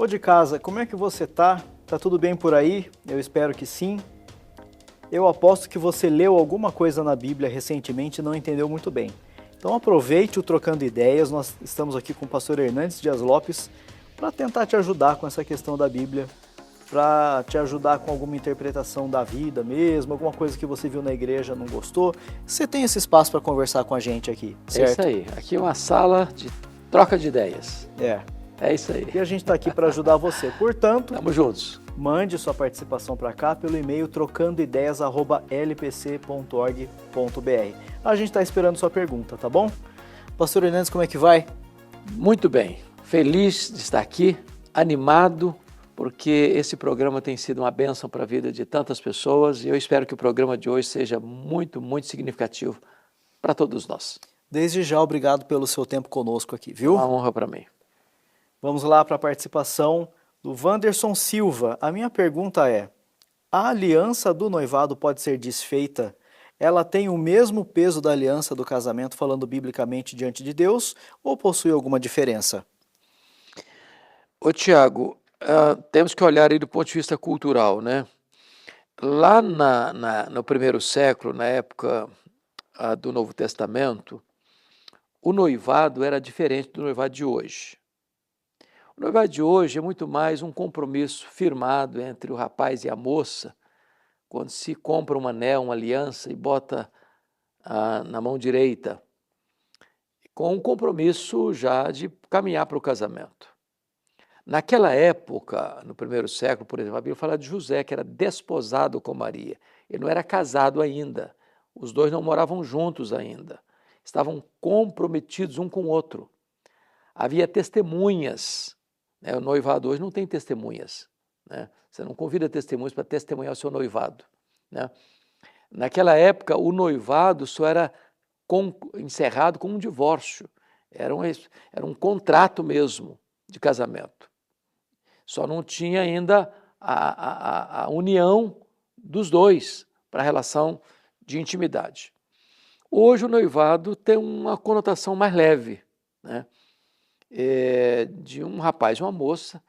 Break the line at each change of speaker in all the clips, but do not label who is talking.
Ô de casa, como é que você tá? Tá tudo bem por aí? Eu espero que sim. Eu aposto que você leu alguma coisa na Bíblia recentemente e não entendeu muito bem. Então aproveite o Trocando Ideias, nós estamos aqui com o pastor Hernandes Dias Lopes para tentar te ajudar com essa questão da Bíblia, para te ajudar com alguma interpretação da vida mesmo, alguma coisa que você viu na igreja não gostou. Você tem esse espaço para conversar com a gente aqui,
É isso
certo?
aí. Aqui é uma sala de troca de ideias.
É.
É isso aí.
E a gente está aqui para ajudar você. Portanto,
Tamo juntos.
mande sua participação para cá pelo e-mail trocandoideias@lpc.org.br. A gente está esperando sua pergunta, tá bom? Pastor Hernandes, como é que vai?
Muito bem. Feliz de estar aqui, animado, porque esse programa tem sido uma bênção para a vida de tantas pessoas e eu espero que o programa de hoje seja muito, muito significativo para todos nós.
Desde já, obrigado pelo seu tempo conosco aqui,
É
viu?
uma honra para mim.
Vamos lá para a participação do Wanderson Silva. A minha pergunta é: a aliança do noivado pode ser desfeita? Ela tem o mesmo peso da aliança do casamento, falando biblicamente diante de Deus, ou possui alguma diferença?
Ô Tiago, temos que olhar aí do ponto de vista cultural, né? Lá no primeiro século, na época do Novo Testamento, o noivado era diferente do noivado de hoje. O noivado de hoje é muito mais um compromisso firmado entre o rapaz e a moça, quando se compra um anel, uma aliança e bota na mão direita, com um compromisso já de caminhar para o casamento. Naquela época, no primeiro século, por exemplo, a Bíblia fala de José, que era desposado com Maria. Ele não era casado ainda, os dois não moravam juntos ainda, estavam comprometidos um com o outro. Havia testemunhas, né? O noivado hoje não tem testemunhas, né? Você não convida testemunhas para testemunhar o seu noivado, né? Naquela época, o noivado só era encerrado com um divórcio, era um contrato mesmo de casamento. Só não tinha ainda a união dos dois para a relação de intimidade. Hoje o noivado tem uma conotação mais leve, né? De um rapaz e uma moça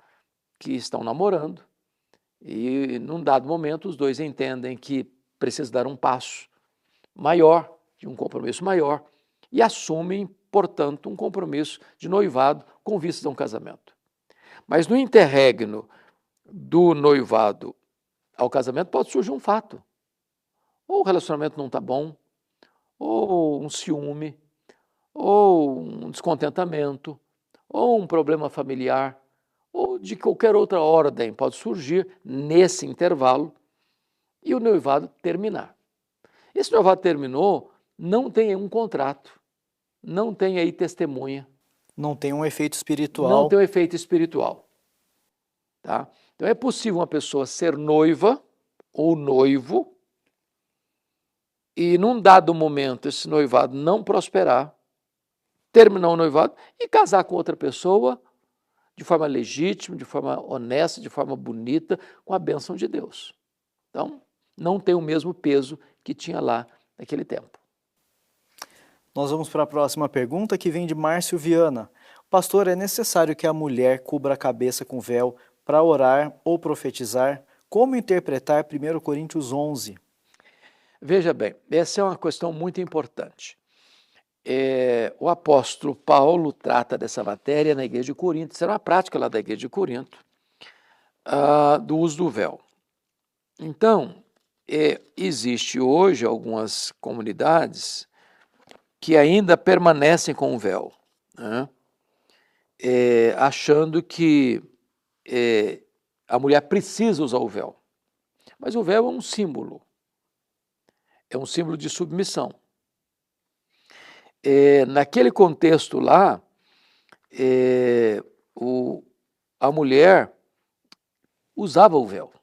que estão namorando e, num dado momento, os dois entendem que precisa dar um passo maior, de um compromisso maior, e assumem, portanto, um compromisso de noivado com vistas a um casamento. Mas no interregno do noivado ao casamento pode surgir um fato. Ou o relacionamento não está bom, ou um ciúme, ou um descontentamento, ou um problema familiar, ou de qualquer outra ordem pode surgir nesse intervalo e o noivado terminar. Esse noivado terminou, não tem um contrato, não tem aí testemunha,
Não tem um efeito
não
espiritual.
tem um efeito espiritual. Tá? Então é possível uma pessoa ser noiva ou noivo e num dado momento esse noivado não prosperar, terminar o noivado e casar com outra pessoa de forma legítima, de forma honesta, de forma bonita, com a bênção de Deus. Então, não tem o mesmo peso que tinha lá naquele tempo.
Nós vamos para a próxima pergunta, que vem de Márcio Viana. Pastor, é necessário que a mulher cubra a cabeça com véu para orar ou profetizar? Como interpretar 1 Coríntios 11?
Veja bem, essa é uma questão muito importante. O apóstolo Paulo trata dessa matéria na igreja de Corinto, isso era uma prática lá da igreja de Corinto, do uso do véu. Então, existe hoje algumas comunidades que ainda permanecem com o véu, né? Achando que a mulher precisa usar o véu. Mas o véu é um símbolo de submissão. Naquele contexto lá, a mulher usava o véu.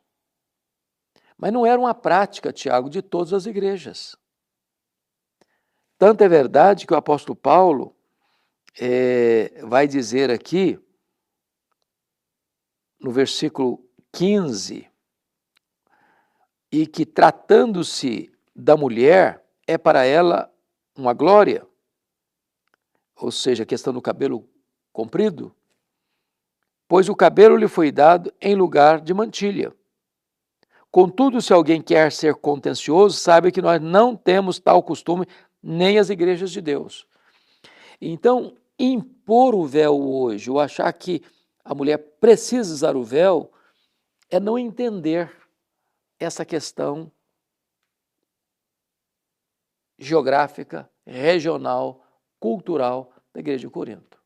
Mas não era uma prática, Tiago, de todas as igrejas. Tanto é verdade que o apóstolo Paulo vai dizer aqui, no versículo 15, e que tratando-se da mulher, é para ela uma glória, ou seja, a questão do cabelo comprido, pois o cabelo lhe foi dado em lugar de mantilha. Contudo, se alguém quer ser contencioso, saiba que nós não temos tal costume, nem as igrejas de Deus. Então, impor o véu hoje, ou achar que a mulher precisa usar o véu, é não entender essa questão geográfica, regional, cultural da igreja de Corinto.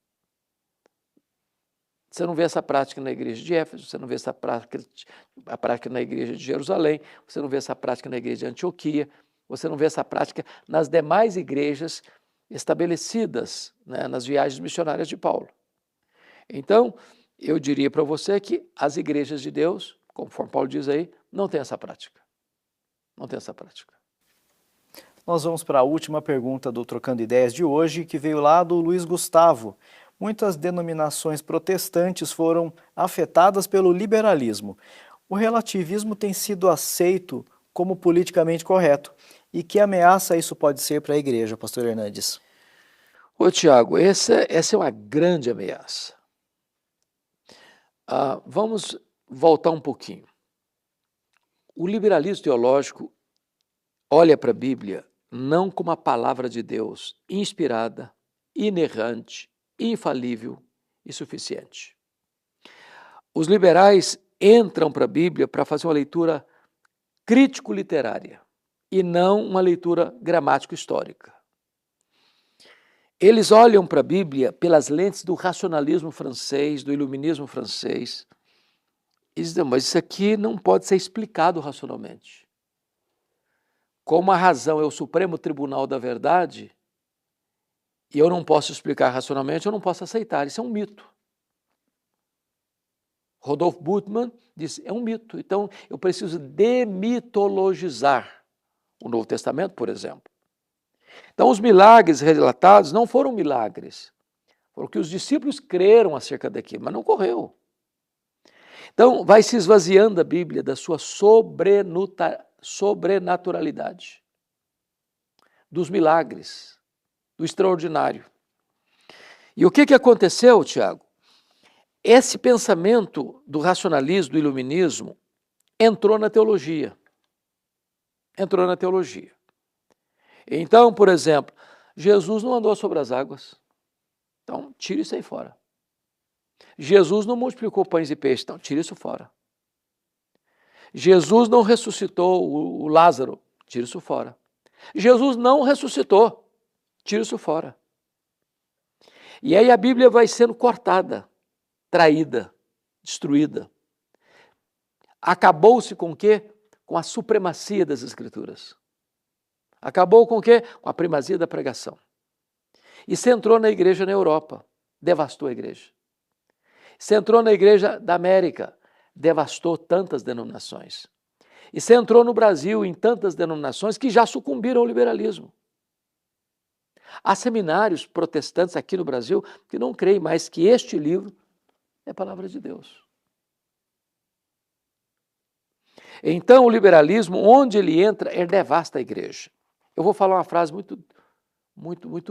Você não vê essa prática na igreja de Éfeso, você não vê essa prática na igreja de Jerusalém, você não vê essa prática na igreja de Antioquia, você não vê essa prática nas demais igrejas estabelecidas, né, nas viagens missionárias de Paulo. Então, eu diria para você que as igrejas de Deus, conforme Paulo diz aí, não tem essa prática. Não tem essa prática.
Nós vamos para a última pergunta do Trocando Ideias de hoje, que veio lá do Luiz Gustavo. Muitas denominações protestantes foram afetadas pelo liberalismo. O relativismo tem sido aceito como politicamente correto. E que ameaça isso pode ser para a igreja, pastor Hernandes?
Ô Tiago, essa é uma grande ameaça. Vamos voltar um pouquinho. O liberalismo teológico olha para a Bíblia não como a palavra de Deus inspirada, inerrante, infalível e suficiente. Os liberais entram para a Bíblia para fazer uma leitura crítico-literária e não uma leitura gramático-histórica. Eles olham para a Bíblia pelas lentes do racionalismo francês, do iluminismo francês, e dizem, mas isso aqui não pode ser explicado racionalmente. Como a razão é o supremo tribunal da verdade, e eu não posso explicar racionalmente, eu não posso aceitar, isso é um mito. Rodolfo Bultmann disse, é um mito, então eu preciso demitologizar o Novo Testamento, por exemplo. Então os milagres relatados não foram milagres, foram que os discípulos creram acerca daquilo, mas não ocorreu. Então vai se esvaziando a Bíblia da sua sobrenaturalidade, dos milagres, do extraordinário. E o que aconteceu, Tiago? Esse pensamento do racionalismo, do iluminismo, entrou na teologia. Entrou na teologia. Então, por exemplo, Jesus não andou sobre as águas. Então, tira isso aí fora. Jesus não multiplicou pães e peixes. Então, tira isso fora. Jesus não ressuscitou o Lázaro. Tira isso fora. Jesus não ressuscitou. Tira isso fora. E aí a Bíblia vai sendo cortada, traída, destruída. Acabou-se com o quê? Com a supremacia das Escrituras. Acabou com o quê? Com a primazia da pregação. E se entrou na igreja na Europa, devastou a igreja. Se entrou na igreja da América, devastou tantas denominações. E se entrou no Brasil em tantas denominações que já sucumbiram ao liberalismo. Há seminários protestantes aqui no Brasil que não creem mais que este livro é a palavra de Deus. Então o liberalismo, onde ele entra, ele devasta a igreja. Eu vou falar uma frase muito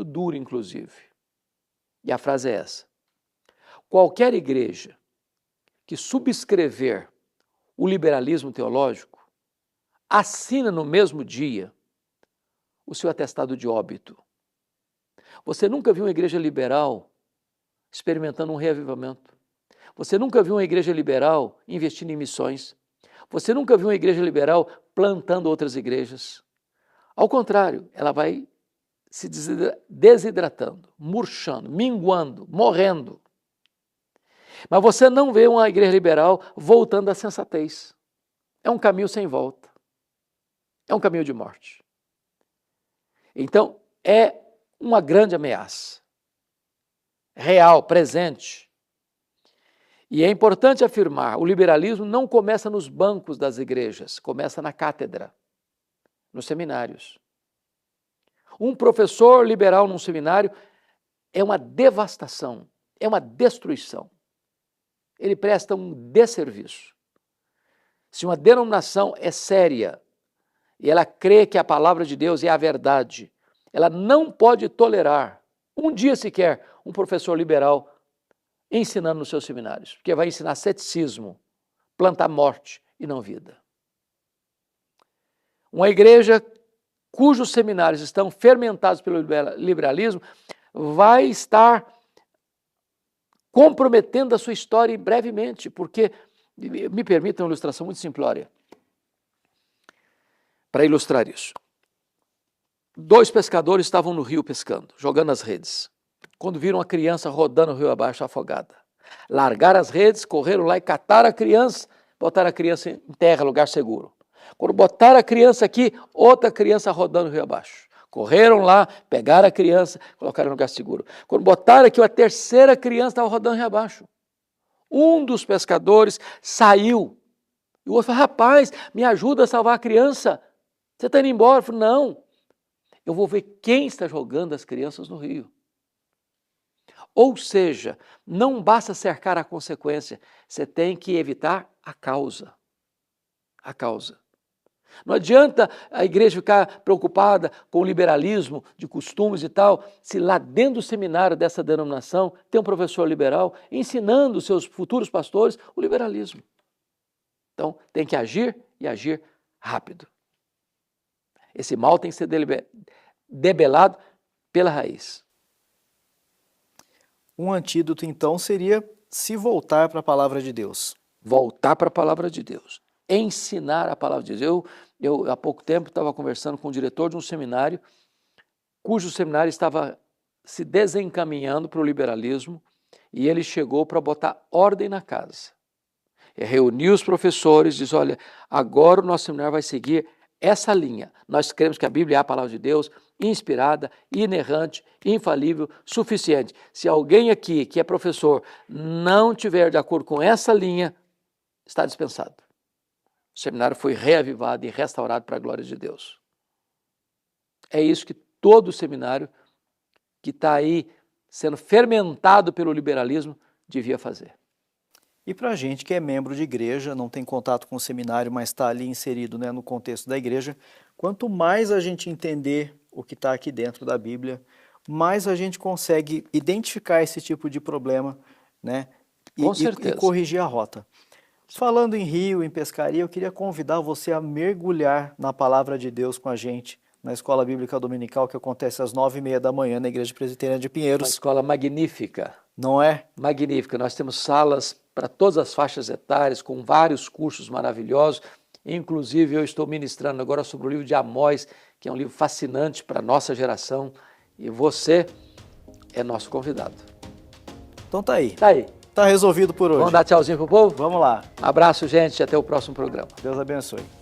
dura, inclusive. E a frase é essa. Qualquer igreja que subscrever o liberalismo teológico assina no mesmo dia o seu atestado de óbito. Você nunca viu uma igreja liberal experimentando um reavivamento. Você nunca viu uma igreja liberal investindo em missões. Você nunca viu uma igreja liberal plantando outras igrejas. Ao contrário, ela vai se desidratando, murchando, minguando, morrendo. Mas você não vê uma igreja liberal voltando à sensatez. É um caminho sem volta. É um caminho de morte. Então, é uma grande ameaça. Real, presente. E é importante afirmar, o liberalismo não começa nos bancos das igrejas, começa na cátedra, nos seminários. Um professor liberal num seminário é uma devastação, é uma destruição. Ele presta um desserviço. Se uma denominação é séria e ela crê que a palavra de Deus é a verdade, ela não pode tolerar, um dia sequer, um professor liberal ensinando nos seus seminários, porque vai ensinar ceticismo, plantar morte e não vida. Uma igreja cujos seminários estão fermentados pelo liberalismo vai estar comprometendo a sua história brevemente, porque, me permita uma ilustração muito simplória, para ilustrar isso. 2 pescadores estavam no rio pescando, jogando as redes, quando viram a criança rodando o rio abaixo afogada. Largaram as redes, correram lá e cataram a criança, botaram a criança em terra, lugar seguro. Quando botaram a criança aqui, outra criança rodando o rio abaixo. Correram lá, pegaram a criança, colocaram no lugar seguro. Quando botaram aqui, a terceira criança estava rodando o rio abaixo. Um dos pescadores saiu. E o outro falou, rapaz, me ajuda a salvar a criança. Você está indo embora? Eu falei, não, eu vou ver quem está jogando as crianças no rio. Ou seja, não basta cercar a consequência, você tem que evitar a causa. A causa. Não adianta a igreja ficar preocupada com o liberalismo de costumes e tal, se lá dentro do seminário dessa denominação tem um professor liberal ensinando os seus futuros pastores o liberalismo. Então, tem que agir e agir rápido. Esse mal tem que ser debelado pela raiz.
Um antídoto, então, seria se voltar para a palavra de Deus.
Voltar para a palavra de Deus. Ensinar a palavra de Deus. Eu há pouco tempo, estava conversando com o diretor de um seminário, cujo seminário estava se desencaminhando para o liberalismo, e ele chegou para botar ordem na casa. E reuniu os professores, diz, olha, agora o nosso seminário vai seguir essa linha. Nós cremos que a Bíblia é a palavra de Deus, inspirada, inerrante, infalível, suficiente. Se alguém aqui que é professor não tiver de acordo com essa linha, está dispensado. O seminário foi reavivado e restaurado para a glória de Deus. É isso que todo seminário que está aí sendo fermentado pelo liberalismo devia fazer.
E para a gente que é membro de igreja, não tem contato com o seminário, mas está ali inserido, né, no contexto da igreja, quanto mais a gente entender o que está aqui dentro da Bíblia, mais a gente consegue identificar esse tipo de problema, né, e corrigir a rota. Falando em rio, em pescaria, eu queria convidar você a mergulhar na palavra de Deus com a gente, na Escola Bíblica Dominical, que acontece às 9h30 da manhã na Igreja Presbiteriana de Pinheiros.
Uma escola magnífica.
Não é?
Magnífica. Nós temos salas para todas as faixas etárias, com vários cursos maravilhosos. Inclusive, eu estou ministrando agora sobre o livro de Amós, que é um livro fascinante para a nossa geração. E você é nosso convidado.
Então tá aí.
Tá aí.
Tá resolvido por hoje.
Vamos dar tchauzinho pro povo?
Vamos lá.
Abraço, gente. Até o próximo programa.
Deus abençoe.